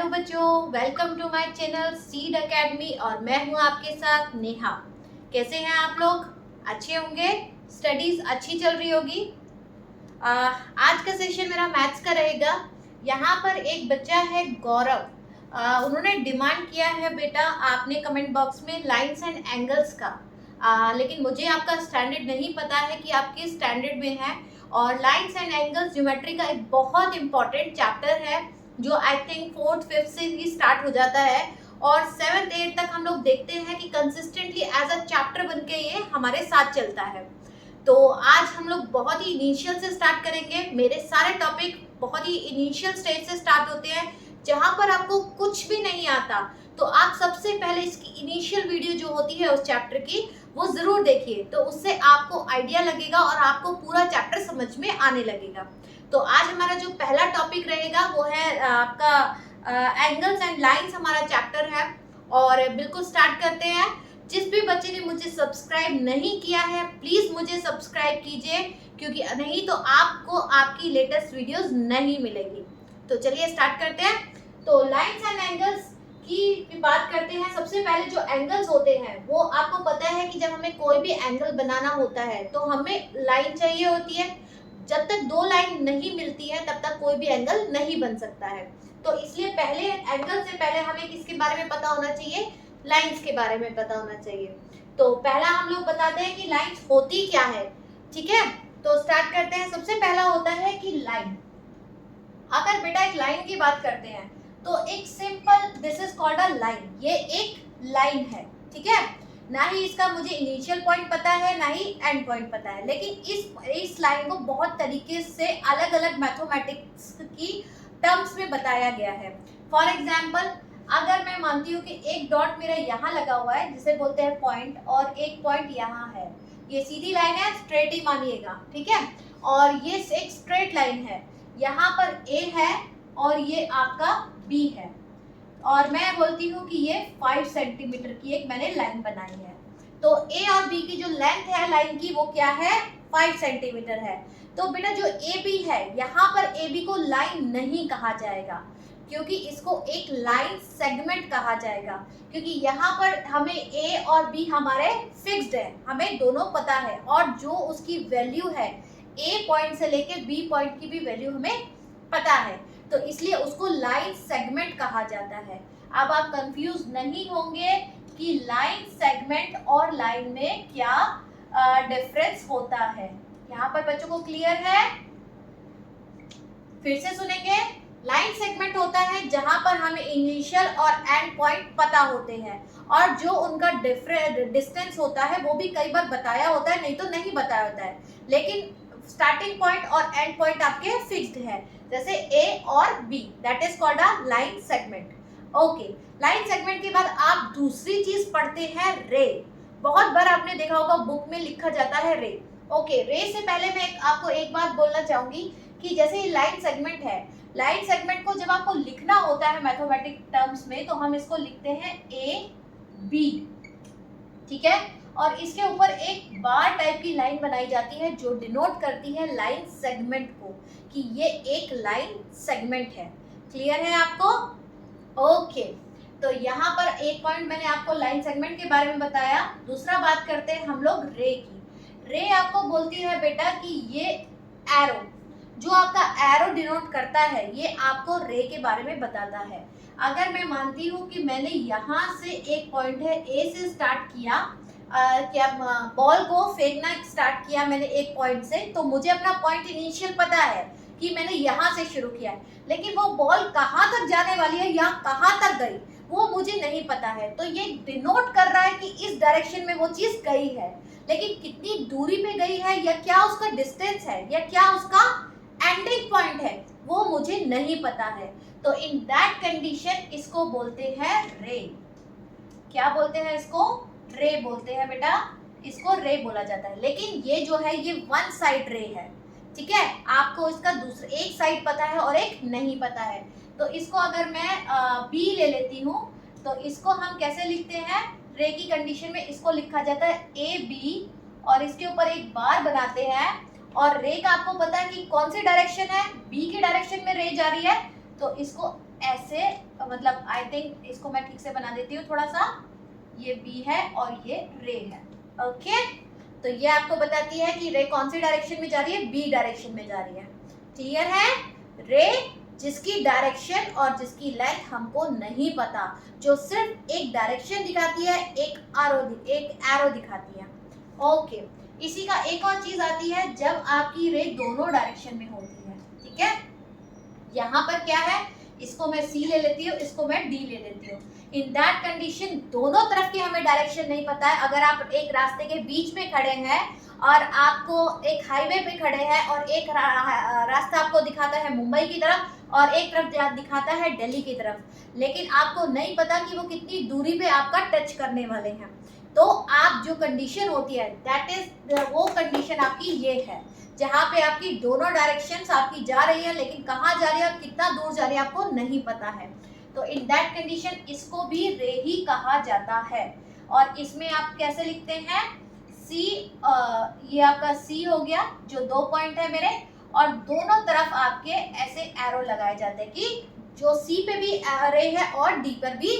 Hello बच्चों, welcome to my channel Seed Academy और मैं हूं आपके साथ नेहा। कैसे हैं आप लोग? अच्छे होंगे। स्टडीज अच्छी चल रही होगी। आज का सेशन मेरा मैथ्स का रहेगा। यहाँ पर एक बच्चा है गौरव। उन्होंने डिमांड किया है बेटा आपने कमेंट बॉक्स में लाइंस एंड एंगल्स का। लेकिन मुझे आपका स्टैंडर्ड नहीं पता है कि आप किस स्टैंडर्ड में हैं। और लाइंस एंड एंगल्स ज्योमेट्री का एक बहुत इंपॉर्टेंट चैप्टर है जो आई थिंक 4th 5th से ही स्टार्ट हो जाता है और 7th 8th तक हम लोग देखते हैं कि कंसिस्टेंटली एज अ चैप्टर बन के ये हमारे साथ चलता है। तो आज हम लोग बहुत ही इनिशियल से स्टार्ट करेंगे। मेरे सारे टॉपिक बहुत ही इनिशियल स्टेज से स्टार्ट होते हैं जहां पर आपको कुछ भी नहीं आता तो आप सबसे पहले इसकी इनिशियल वीडियो जो होती है उस चैप्टर की वो जरूर देखिए, तो उससे आपको आइडिया लगेगा और आपको पूरा चैप्टर समझ में आने लगेगा। तो आज हमारा जो पहला टॉपिक रहेगा वो है आपका एंगल्स एंड लाइंस हमारा चैप्टर है। और बिल्कुल स्टार्ट करते हैं। जिस भी बच्चे ने मुझे सब्सक्राइब नहीं किया है प्लीज मुझे सब्सक्राइब कीजिए, क्योंकि नहीं तो आपको आपकी लेटेस्ट वीडियोस नहीं मिलेगी। तो चलिए स्टार्ट करते हैं। तो लाइंस एंड एंगल्स की बात करते हैं। सबसे पहले जो एंगल्स होते हैं वो आपको पता है कि जब हमें कोई भी एंगल बनाना होता है तो हमें लाइन चाहिए होती है। जब तक दो लाइन नहीं मिलती है तब तक कोई भी एंगल नहीं बन सकता है। तो इसलिए पहले एंगल से पहले हमें किसके बारे में पता होना चाहिए? लाइंस के बारे में पता होना चाहिए। तो पहला हम लोग बताते हैं कि लाइंस होती क्या है। ठीक है, तो स्टार्ट करते हैं। सबसे पहला होता है कि लाइन। अगर बेटा एक लाइन की बात करते हैं तो एक simple this is called a line. ये एक लाइन है, ठीक है। ना ही इसका मुझे इनिशियल पॉइंट पता है ना ही एंड पॉइंट पता है, लेकिन इस लाइन को बहुत तरीके से अलग अलग मैथमेटिक्स की टर्म्स में बताया गया है। फॉर एग्जाम्पल, अगर मैं मानती हूँ कि एक डॉट मेरा यहाँ लगा हुआ है जिसे बोलते हैं पॉइंट, और एक पॉइंट यहाँ है, ये सीधी लाइन है, स्ट्रेट ही मानिएगा, ठीक है। और ये एक स्ट्रेट लाइन है, यहाँ पर ए है और ये आपका बी है, और मैं बोलती हूँ कि ये 5 सेंटीमीटर की एक मैंने लाइन बनाई है। तो ए और बी की जो लेंथ है लाइन की वो क्या है? 5 सेंटीमीटर है। तो बेटा जो ए बी है यहाँ पर ए बी को लाइन नहीं कहा जाएगा, क्योंकि इसको एक लाइन सेगमेंट कहा जाएगा, क्योंकि यहाँ पर हमें ए और बी हमारे फिक्स्ड है, हमें दोनों पता है, और जो उसकी वैल्यू है ए पॉइंट से लेके बी पॉइंट की भी वैल्यू हमें पता है, तो इसलिए उसको लाइन सेगमेंट कहा जाता है। अब आप कंफ्यूज नहीं होंगे कि लाइन सेगमेंट और लाइन में क्या डिफरेंस होता है। यहाँ पर बच्चों को क्लियर है? फिर से सुनेंगे। लाइन सेगमेंट होता है जहां पर हमें इनिशियल और एंड पॉइंट पता होते हैं, और जो उनका डिस्टेंस होता है वो भी कई बार बताया होता है, नहीं तो नहीं बताया होता है, लेकिन स्टार्टिंग पॉइंट और एंड पॉइंट आपके फिक्स्ड है, जैसे ए और B, that is called a line segment. Okay, line segment के बाद आप दूसरी चीज पढ़ते हैं रे। बहुत बार आपने देखा होगा बुक में लिखा जाता है रे। ओके, रे से पहले मैं आपको एक बात बोलना चाहूंगी कि जैसे ये लाइन सेगमेंट है, लाइन सेगमेंट को जब आपको लिखना होता है मैथमेटिक टर्म्स में तो हम इसको लिखते हैं ए बी, ठीक है। और इसके ऊपर एक बार टाइप की लाइन बनाई जाती है जो डिनोट करती है लाइन सेगमेंट को, कि ये एक लाइन सेगमेंट है। क्लियर है आपको? ओके, तो यहाँ पर एक पॉइंट मैंने आपको लाइन सेगमेंट के बारे में बताया। दूसरा बात करते हैं हम लोग रे की। रे आपको बोलती है बेटा कि ये एरो, जो आपका एरो डिनोट करता है, ये आपको रे के बारे में बताता है। अगर मैं मानती हूँ कि मैंने यहाँ से एक पॉइंट है ए से स्टार्ट किया, क्या बॉल को फेंकना स्टार्ट किया मैंने एक पॉइंट से, तो मुझे अपना पॉइंट इनिशियल पता है कि मैंने यहाँ से शुरू किया है, लेकिन वो बॉल कहाँ तक जाने वाली है या कहाँ तक गई वो मुझे नहीं पता है। तो ये डिनोट कर रहा है कि इस डायरेक्शन में वो चीज गई है, लेकिन कितनी दूरी पे गई है या क्या उसका डिस्टेंस है या क्या उसका एंडिंग पॉइंट है वो मुझे नहीं पता है। तो इन दैट कंडीशन इसको बोलते हैं रे। क्या बोलते हैं इसको? रे बोलते हैं बेटा, इसको रे बोला जाता है। लेकिन ये जो है ये वन साइड रे है, ठीक है। आपको इसका दूसरा एक साइड पता है और एक नहीं पता है। तो इसको अगर मैं बी ले लेती हूँ तो इसको हम कैसे लिखते हैं? रे की कंडीशन में इसको लिखा जाता है ए बी, और इसके ऊपर एक बार बनाते हैं, और रे का आपको पता है कि कौन सी डायरेक्शन है? बी की डायरेक्शन में रे जा रही है, तो इसको ऐसे, मतलब आई थिंक इसको मैं ठीक से बना देती हूँ थोड़ा सा, ये बी है और ये रे है। ओके, तो ये आपको बताती है कि रे कौन सी डायरेक्शन में जा रही है, बी डायरेक्शन में जा रही है। क्लियर है? रे जिसकी डायरेक्शन और जिसकी लेंथ हमको नहीं पता, जो सिर्फ एक डायरेक्शन दिखाती है, एक एरो दिखाती है। ओके, इसी का एक और चीज आती है जब आपकी रे दोनों डायरेक्शन में होती है। ठीक है, यहाँ पर क्या है, इसको मैं सी ले लेती हूँ, इसको मैं डी ले लेती हूँ। इन दैट कंडीशन दोनों तरफ की हमें डायरेक्शन नहीं पता है। अगर आप एक रास्ते के बीच में खड़े हैं और आपको एक हाईवे पे खड़े हैं और एक रास्ता आपको दिखाता है मुंबई की तरफ और एक तरफ दिखाता है दिल्ली की तरफ, लेकिन आपको नहीं पता कि वो कितनी दूरी पे आपका टच करने वाले हैं, तो आप जो कंडीशन होती है दैट इज, वो कंडीशन आपकी ये है जहाँ पे आपकी दोनों डायरेक्शंस आपकी जा रही है, लेकिन कहाँ जा रही है और कितना दूर जा रही है आपको नहीं पता है। तो इन दैट कंडीशन इसको भी रे ही कहा जाता है। और इसमें आप कैसे लिखते हैं, सी, ये आपका सी हो गया जो 2 पॉइंट है मेरे, और दोनों तरफ आपके ऐसे एरो लगाए जाते हैं कि जो सी पे भी रे है और डी पर भी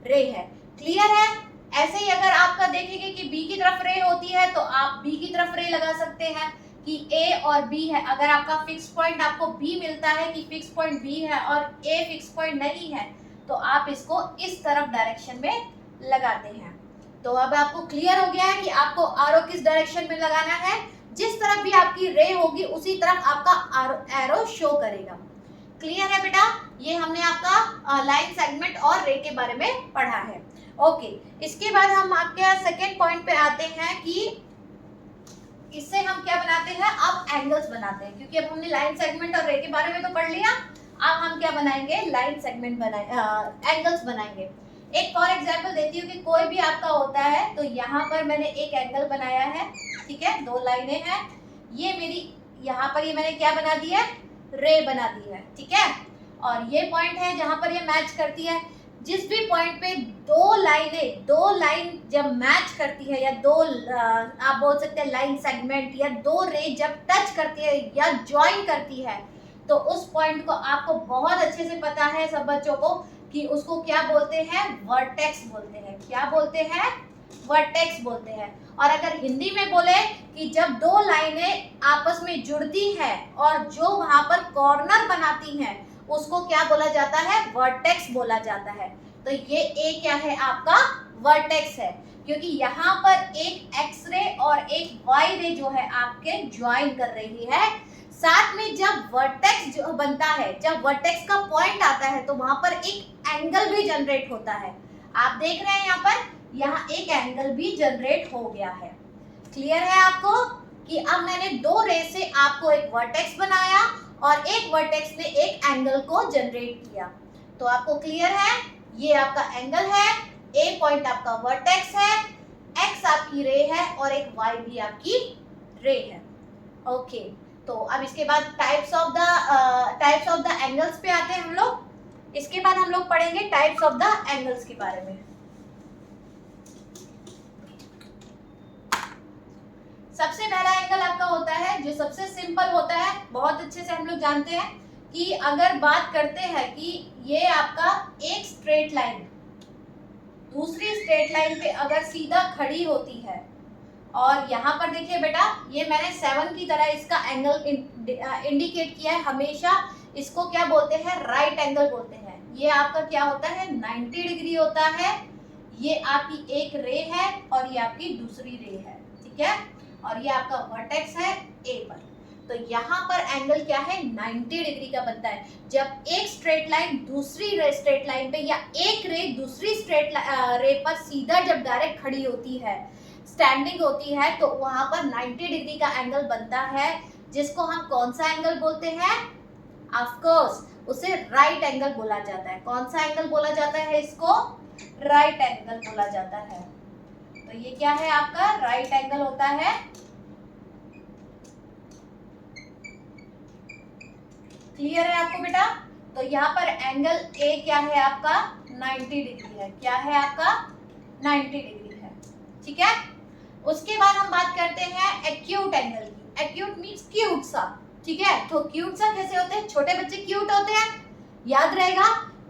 रे है। क्लियर है? ऐसे ही अगर आपका देखेंगे कि बी की तरफ रे होती है तो आप बी की तरफ रे लगा सकते हैं कि ए और बी है। अगर आपका फिक्स पॉइंट आपको बी मिलता है कि फिक्स पॉइंट बी है और ए फिक्स पॉइंट नहीं है, तो आप इसको इस तरफ डायरेक्शन में लगाते हैं। तो अब आपको क्लियर हो गया है कि आपको आरो किस डायरेक्शन में लगाना है। जिस तरफ भी आपकी रे होगी उसी तरफ आपका एरो शो करेगा। क्लियर है बेटा? ये हमने आपका लाइन सेगमेंट और रे के बारे में पढ़ा है। ओके, इसके बाद हम आपके सेकेंड पॉइंट पे आते हैं कि इससे हम क्या बनाते हैं, अब एंगल्स बनाते हैं। क्योंकि अब हमने लाइन सेगमेंट और रे के बारे में तो पढ़ लिया, अब हम क्या बनाएंगे, लाइन सेगमेंट एंगल्स बनाएंगे। एक फॉर एग्जांपल देती हूँ कि कोई भी आपका होता है, तो यहाँ पर मैंने एक एंगल बनाया है, ठीक है, 2 लाइनें हैं, ये मेरी यहाँ पर ये मैंने क्या बना दी है, रे बना दी है, ठीक है। और ये पॉइंट है जहाँ पर ये मैच करती है। जिस भी पॉइंट पे 2 लाइन जब मैच करती है, या आप बोल सकते हैं लाइन सेगमेंट, या 2 रे जब टच करती है या ज्वाइन करती है, तो उस पॉइंट को आपको बहुत अच्छे से पता है सब बच्चों को कि उसको क्या बोलते हैं, वर्टेक्स बोलते हैं। क्या बोलते हैं? वर्टेक्स बोलते हैं। और अगर हिंदी में बोले कि जब 2 लाइनें आपस में जुड़ती हैं और जो वहां पर कॉर्नर बनाती हैं, उसको क्या बोला जाता है, वर्टेक्स बोला जाता है। तो ये ए क्या है, आपका वर्टेक्स है, क्योंकि यहाँ पर एक एक्स रे और एक वाई रे जो है आपके ज्वाइन कर रही है। साथ में जब वर्टेक्स जो बनता है, जब वर्टेक्स का पॉइंट आता है, तो वहां पर एक एंगल भी जनरेट होता है। आप देख रहे हैं यहाँ एक एंगल भी जनरेट हो गया है। क्लियर है आपको कि अब मैंने 2 रे से आपको एक वर्टेक्स बनाया और एक वर्टेक्स ने एक एंगल को जनरेट किया। तो आपको क्लियर है, ये आपका एंगल है, ए पॉइंट आपका वर्टेक्स है, एक्स आपकी रे है और एक वाई भी आपकी रे है। ओके, तो अब इसके बाद टाइप्स ऑफ द एंगल्स पे आते हैं हम लोग। इसके बाद हम लोग पढ़ेंगे टाइप्स ऑफ द एंगल्स के बारे में। सबसे पहला एंगल आपका होता है जो सबसे सिंपल होता है, बहुत अच्छे से हम लोग जानते हैं कि अगर बात करते हैं कि ये आपका एक स्ट्रेट लाइन दूसरी स्ट्रेट लाइन पे अगर सीधा खड़ी होती है, और यहाँ पर देखिए बेटा, ये मैंने 7 की तरह इसका एंगल इंडिकेट किया है। हमेशा इसको क्या बोलते हैं, राइट एंगल बोलते हैं। ये आपका क्या होता है, 90 डिग्री होता है। ये आपकी एक रे है और ये आपकी दूसरी रे है, ठीक है, और ये आपका वर्टेक्स है ए पर। तो यहाँ पर एंगल क्या है, 90 डिग्री का बनता है। जब एक स्ट्रेट लाइन दूसरी स्ट्रेट लाइन पे, या एक रे दूसरी स्ट्रेट रे पर सीधा जब डायरेक्ट खड़ी होती है, स्टैंडिंग होती है, तो वहां पर 90 डिग्री का एंगल बनता है, जिसको हम कौन सा एंगल बोलते हैं, ऑफ कोर्स उसे राइट एंगल बोला जाता है। कौन सा एंगल बोला जाता है, इसको राइट एंगल बोला जाता है। तो ये क्या है, आपका राइट एंगल होता है। क्लियर है आपको बेटा? तो यहाँ पर एंगल ए क्या है आपका, 90 डिग्री है। क्या है आपका, 90 डिग्री है, ठीक है। उसके बाद हम बात करते हैं एक्यूट एंगल की। एक्यूट मींस क्यूट सा, ठीक है। तो क्यूट सा कैसे होते हैं, छोटे बच्चे क्यूट होते हैं, याद रहेगा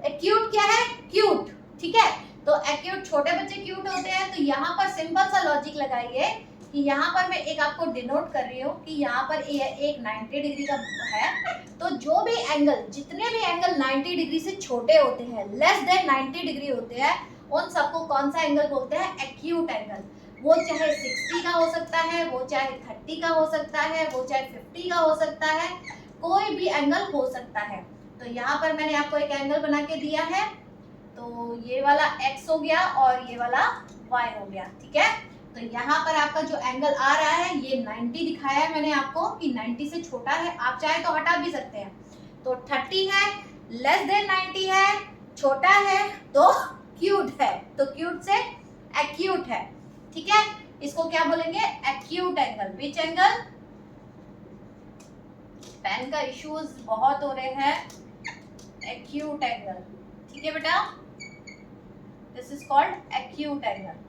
एक्यूट क्या है? क्यूट, ठीक है। तो एक्यूट छोटे बच्चे क्यूट होते हैं, तो यहाँ पर सिंपल सा लॉजिक लगाइए कि यहाँ पर मैं एक आपको डिनोट कर रही हूँ कि यहाँ पर एक 90 डिग्री का है, तो जो भी एंगल, जितने भी एंगल 90 डिग्री से छोटे होते हैं, लेस देन 90 डिग्री होते हैं, उन सबको कौन सा एंगल बोलते हैं? Acute angle. वो चाहे 60 का हो सकता है, वो चाहे 30 का हो सकता है, वो चाहे 50 का हो सकता है, कोई भी एंगल हो सकता है। तो यहाँ पर मैंने आपको एक एंगल बना के दिया है, तो ये वाला x हो गया और ये वाला y हो गया, ठीक है। तो यहाँ पर आपका जो एंगल आ रहा है ये 90 दिखाया है मैंने आपको कि 90 से छोटा है, आप चाहे तो हटा भी सकते हैं। तो 30 है, लेस देन 90 है, छोटा है, तो क्यूट है, तो क्यूट से एक्यूट है, ठीक है। इसको क्या बोलेंगे? Acute angle. Which angle? Pen का इश्यूज बहुत हो रहे हैं। एक्यूट एंगल, ठीक है बेटा, this is called acute angle.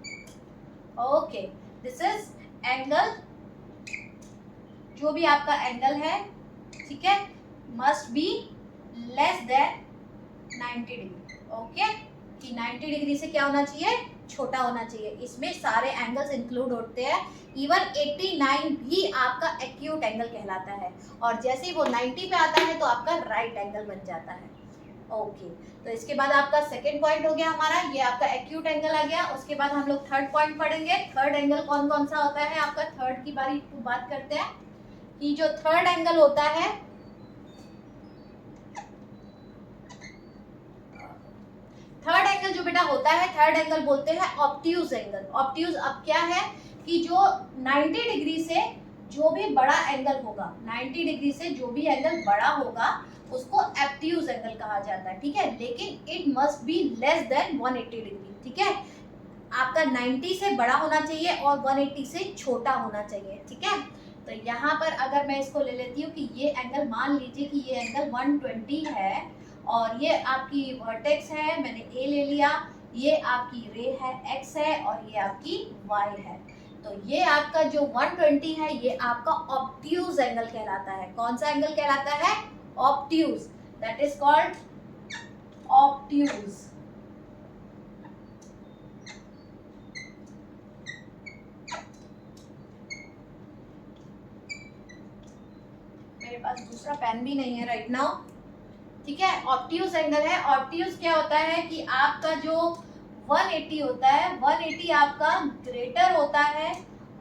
Okay, this is angle, जो भी आपका एंगल है, ठीक है, must be less than 90 degree. Okay, कि 90 डिग्री से क्या होना चाहिए? छोटा होना चाहिए। इसमें सारे एंगल्स इंक्लूड होते हैं, इवन 89 भी आपका एक्यूट एंगल कहलाता है, और जैसे ही वो 90 पे आता है तो आपका राइट एंगल बन जाता है। ओके, तो इसके बाद आपका सेकंड पॉइंट हो गया हमारा, ये आपका एक्यूट एंगल आ गया। उसके बाद हम लोग थर्ड पॉइंट पढ़ेंगे। थर्ड एंगल कौन कौन सा होता है आपका? थर्ड की बात करते हैं कि जो थर्ड एंगल होता है, थर्ड एंगल जो बेटा होता है, थर्ड एंगल बोलते हैं ऑब्ट्यूज एंगल। ऑब्ट्यूज अब क्या है कि जो 90 डिग्री से जो भी बड़ा एंगल होगा, 90 डिग्री से जो भी एंगल बड़ा होगा उसको ऑब्ट्यूज एंगल कहा जाता है, ठीक है। लेकिन it must be less then 180 degree, ठीक है। आपका 90 से बड़ा होना चाहिए और 180 से छोटा होना चाहिए, ठीक है। तो यहाँ पर अगर मैं इसको ले लेती हूँ कि ये एंगल, मान लीजिए कि ये एंगल 120 है और ये आपकी वर्टेक्स है, मैंने ए ले लिया, ये आपकी रे है x है और ये आपकी y है। तो ये आपका जो 120 है ये आपका ऑब्ट्यूज एंगल कहलाता है। कौन सा एंगल कहलाता है? Obtuse, that is called obtuse. मेरे पास दूसरा पेन भी नहीं है राइट नाउ, ठीक है। ऑब्ट्यूज एंगल है। ऑब्ट्यूज क्या होता है कि आपका जो 180 होता है, 180 आपका ग्रेटर होता है,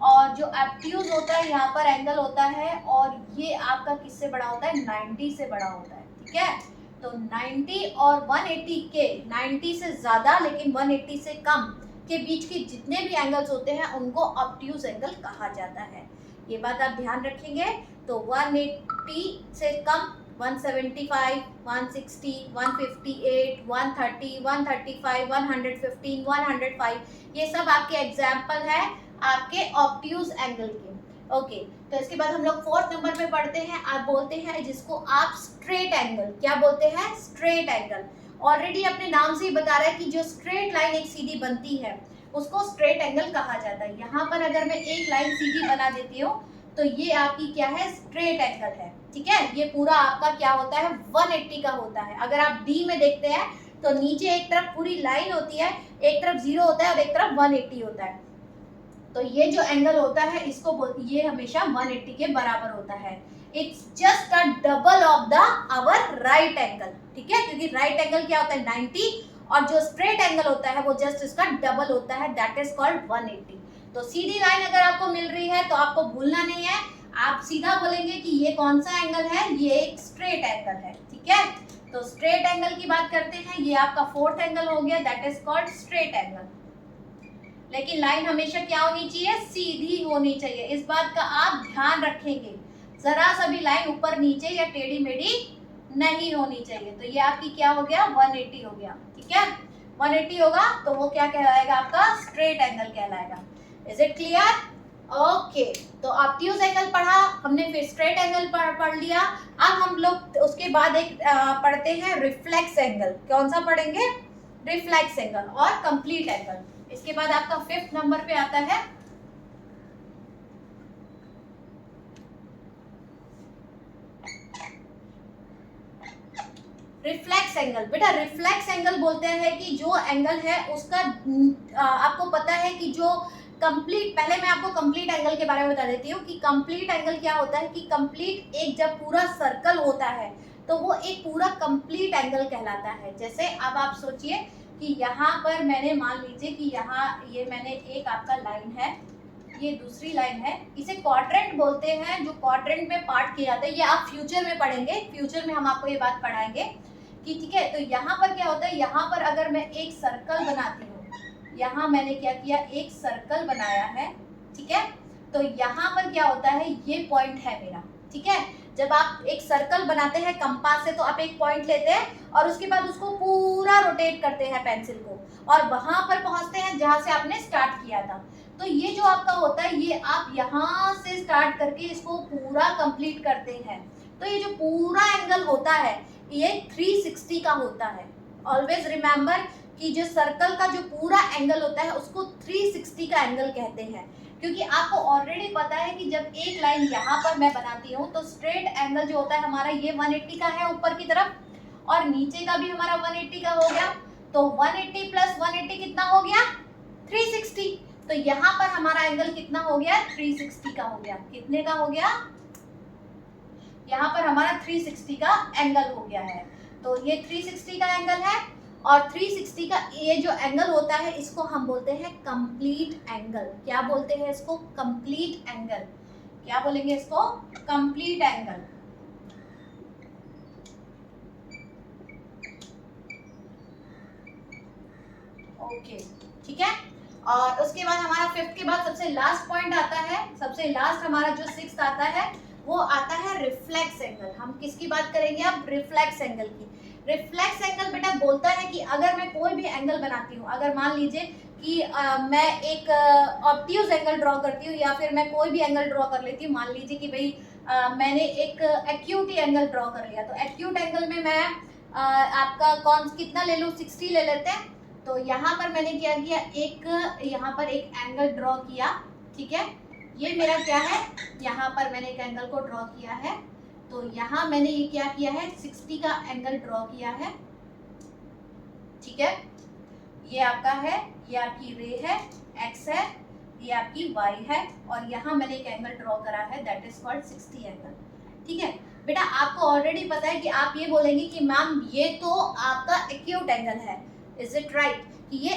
और जो ऑब्ट्यूज होता है यहाँ पर एंगल होता है, और ये आपका किससे बड़ा होता है? 90 से बड़ा होता है, ठीक है। तो 90 और 180 के, 90 से ज्यादा लेकिन 180 से कम के बीच के जितने भी एंगल्स होते हैं उनको ऑब्ट्यूज एंगल कहा जाता है। ये बात आप ध्यान रखेंगे। तो 180 से कम 175, 160, 158, 130, 135, 115, 105, ये सब आपके एग्जाम्पल है आपके ऑब्ट्यूज एंगल के। ओके, तो इसके बाद हम लोग फोर्थ नंबर पे पढ़ते हैं, आप बोलते हैं जिसको आप स्ट्रेट एंगल। क्या बोलते हैं? Straight angle. ऑलरेडी अपने नाम से ही बता रहा है कि जो स्ट्रेट लाइन एक सीधी बनती है उसको स्ट्रेट एंगल कहा जाता है। यहाँ पर अगर मैं एक लाइन सीधी बना देती हूँ तो ये आपकी क्या है? स्ट्रेट एंगल है, ठीक है। ये पूरा आपका क्या होता है? 180 का होता है। अगर आप डी में देखते हैं तो नीचे एक तरफ पूरी लाइन होती है, एक तरफ 0 होता है और एक तरफ 180 होता है। तो ये जो एंगल होता है इसको ये हमेशा 180 के बराबर होता है। It's just a double of the our right angle, ठीक है, क्योंकि राइट एंगल क्या होता है? 90, और जो स्ट्रेट एंगल होता है वो जस्ट इसका डबल होता है, दैट इज कॉल्ड 180। तो सीधी लाइन अगर आपको मिल रही है तो आपको भूलना नहीं है, आप सीधा बोलेंगे कि ये कौन सा एंगल है? ये एक स्ट्रेट एंगल है, ठीक है। तो स्ट्रेट एंगल की बात करते हैं, ये आपका फोर्थ एंगल हो गया, that is called straight angle. लेकिन लाइन हमेशा क्या होनी चाहिए? सीधी होनी चाहिए। इस बात का आप ध्यान रखेंगे, जरा सा भी लाइन ऊपर नीचे या टेढ़ी मेढ़ी नहीं होनी चाहिए। तो ये आपकी क्या हो गया? 180 हो गया, ठीक है। 180 होगा तो वो क्या कहलाएगा? आपका स्ट्रेट एंगल कहलाएगा। Is it clear? ओके, तो ऑब्ट्यूज एंगल पढ़ा हमने, फिर स्ट्रेट एंगल पढ़ लिया। अब हम लोग उसके बाद एक पढ़ते हैं रिफ्लेक्स एंगल। कौन सा पढ़ेंगे? रिफ्लेक्स एंगल और कंप्लीट एंगल। इसके बाद आपका फिफ्थ नंबर पे आता है रिफ्लेक्स एंगल, बेटा रिफ्लेक्स एंगल बोलते हैं कि जो एंगल है उसका आपको पता है कि जो कंप्लीट, पहले मैं आपको कंप्लीट एंगल के बारे में बता देती हूँ कि कंप्लीट एंगल क्या होता है कि कंप्लीट एक जब पूरा सर्कल होता है तो वो एक पूरा कंप्लीट एंगल कहलाता है। जैसे अब आप सोचिए कि यहाँ पर मैंने मान लीजिए कि यहाँ ये मैंने एक आपका लाइन है, ये दूसरी लाइन है, इसे क्वाड्रेंट बोलते हैं, जो क्वाड्रेंट में पार्ट किया जाता है। ये आप फ्यूचर में पढ़ेंगे, फ्यूचर में हम आपको ये बात पढ़ाएंगे कि ठीक है। तो यहाँ पर क्या होता है, यहाँ पर अगर मैं एक सर्कल बनाती हूँ, यहाँ मैंने क्या किया, एक सर्कल बनाया है, ठीक है। तो यहाँ पर क्या होता है, ये पॉइंट है मेरा, ठीक है। जब आप एक सर्कल बनाते हैं कंपास से तो आप एक पॉइंट लेते हैं और उसके बाद उसको पूरा रोटेट करते हैं पेंसिल को और वहां पर पहुंचते हैं जहां से आपने स्टार्ट किया था। तो ये जो आपका होता है, ये आप यहाँ से स्टार्ट करके इसको पूरा कंप्लीट करते हैं। तो ये जो पूरा एंगल होता है ये 360 का होता है। ऑलवेज रिमेंबर कि जो सर्कल का जो पूरा एंगल होता है उसको 360 का एंगल कहते हैं, क्योंकि आपको ऑलरेडी पता है कि जब एक लाइन यहाँ पर मैं बनाती हूँ तो स्ट्रेट एंगल जो होता है हमारा ये 180 का है ऊपर की तरफ और नीचे का भी हमारा 180 का हो गया। तो 180 प्लस 180 कितना हो गया, 360। तो यहाँ पर हमारा एंगल कितना हो गया, 360 का हो गया। कितने का हो गया, यहाँ पर हमारा 360 का एंगल हो गया है। तो ये 360 का एंगल है और 360 का ये जो एंगल होता है इसको हम बोलते हैं कंप्लीट एंगल। क्या बोलते हैं इसको, कंप्लीट एंगल। क्या बोलेंगे इसको, कंप्लीट एंगल। ओके, ठीक है। और उसके बाद हमारा फिफ्थ के बाद सबसे लास्ट पॉइंट आता है, सबसे लास्ट हमारा जो सिक्स्थ आता है वो आता है रिफ्लेक्स एंगल। हम किसकी बात करेंगे अब, रिफ्लेक्स एंगल की। रिफ्लेक्स एंगल बेटा बोलता है कि अगर मैं कोई भी एंगल बनाती हूँ, अगर मान लीजिए कि मैं एक ऑब्ट्यूज एंगल ड्रॉ करती हूँ या फिर मैं कोई भी एंगल ड्रॉ कर लेती हूँ, मान लीजिए कि भाई मैंने एक एक्यूट एंगल ड्रॉ कर लिया। तो एक्यूट एंगल में मैं आपका कौन कितना ले लूँ, 60 ले लेते हैं। तो यहाँ पर मैंने क्या किया, एक यहाँ पर एक एंगल ड्रॉ किया, ठीक है। ये मेरा क्या है, यहाँ पर मैंने एक एंगल को ड्रॉ किया है। तो यहाँ मैंने ये क्या किया है, 60 का एंगल ड्रॉ किया है, ठीक है। ये आपका है, ये आपकी रे है, एक्स है, ये आपकी वाई है और यहाँ मैंने एक एंगल ड्रॉ करा है, दैट इज कॉल्ड 60 एंगल, ठीक है। बेटा आपको ऑलरेडी पता है कि आप ये बोलेंगे कि मैम ये तो आपका एक्यूट एंगल है, इज इट राइट, कि ये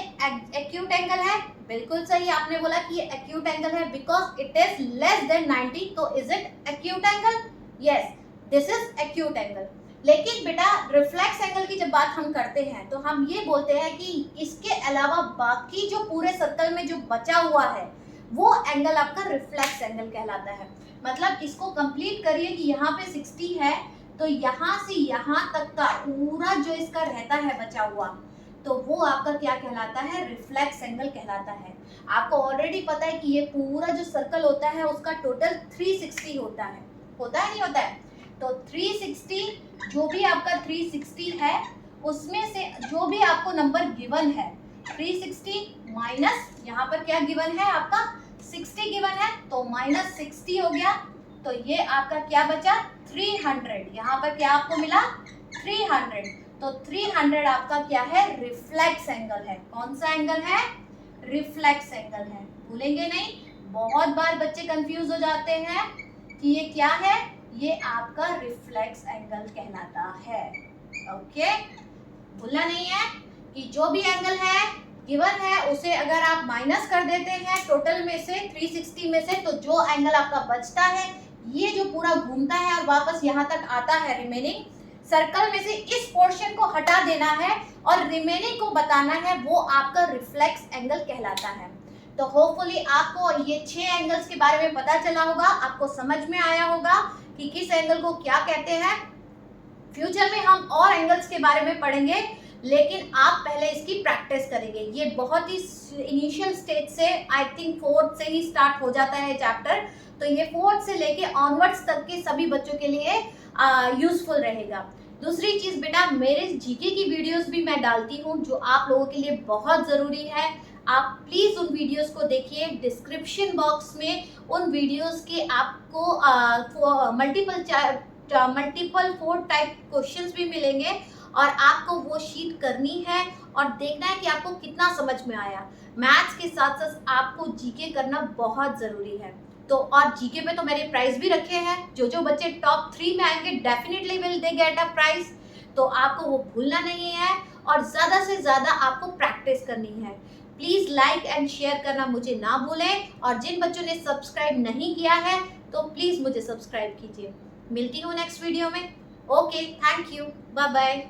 एक्यूट एंगल है। बिल्कुल सही, आपने बोला कि ये एक्यूट एंगल है because it is less than 90। तो is it acute angle, yes this is acute angle. लेकिन बेटा रिफ्लेक्स एंगल की जब बात हम करते हैं तो हम ये बोलते हैं कि इसके अलावा बाकी जो पूरे सर्कल में जो बचा हुआ है वो एंगल आपका रिफ्लेक्स एंगल कहलाता है। मतलब इसको कंप्लीट करिए कि यहाँ पे 60 है तो यहाँ से यहाँ तक का पूरा जो इसका रहता है बचा हुआ, तो वो आपका क्या कहलाता है, रिफ्लेक्स एंगल कहलाता है। आपको ऑलरेडी पता है कि ये पूरा जो सर्कल होता है उसका टोटल 360 होता है नहीं होता है। तो 360 जो भी आपका 360 है उसमें से जो भी आपको नंबर गिवन है 360 माइनस यहाँ पर क्या गिवन है आपका 60 गिवन है, तो माइनस 60 हो गया। तो ये आपका क्या बचा 300। यहाँ पर क्या आपको मिला 300। तो 300 आपका क्या है, रिफ्लेक्स एंगल है। कौन सा एंगल है, रिफ्लेक्स एंगल है। भूलेंगे नहीं, बहुत बार बच्चे कंफ्यूज हो जाते हैं कि ये क्या है, ये आपका रिफ्लेक्स एंगल कहलाता है। ओके, भूलना नहीं है कि जो भी एंगल है गिवन है उसे अगर आप माइनस कर देते हैं टोटल में से 360 में से, तो जो एंगल आपका बचता है ये जो पूरा घूमता है और वापस यहाँ तक आता है रिमेनिंग सर्कल में से, इस पोर्शन को हटा देना है और रिमेनिंग को बताना है, वो आपका रिफ्लेक्स एंगल कहलाता है। तो होपफुली आपको ये 6 एंगल्स के बारे में पता चला होगा, आपको समझ में आया होगा कि किस एंगल को क्या कहते हैं। फ्यूचर में हम और एंगल्स के बारे में पढ़ेंगे, लेकिन आप पहले इसकी प्रैक्टिस करेंगे। ये बहुत ही इनिशियल स्टेज से आई थिंक 4th से ही स्टार्ट हो जाता है चैप्टर, तो ये 4th से लेके ऑनवर्ड्स तक के सभी बच्चों के लिए यूजफुल रहेगा। दूसरी चीज बेटा, मेरे जीके की वीडियोस भी मैं डालती हूँ जो आप लोगों के लिए बहुत ज़रूरी है। आप प्लीज़ उन वीडियोस को देखिए। डिस्क्रिप्शन बॉक्स में उन वीडियोस के आपको मल्टीपल 4 टाइप क्वेश्चंस भी मिलेंगे और आपको वो शीट करनी है और देखना है कि आपको कितना समझ में आया। मैथ्स के साथ साथ आपको जीके करना बहुत ज़रूरी है। तो और जीके में तो मैंने प्राइस भी रखे हैं। जो बच्चे टॉप 3 में आएंगे definitely will they get a prize. तो आपको वो भूलना नहीं है और ज़्यादा से ज़्यादा आपको प्रैक्टिस करनी है। प्लीज़ लाइक एंड शेयर करना मुझे ना भूलें और जिन बच्चों ने सब्सक्राइब नहीं किया है तो प्लीज़ मुझे सब्सक्राइब कीजिए। मिलती हूँ नेक्स्ट वीडियो में। Okay, thank you, bye bye.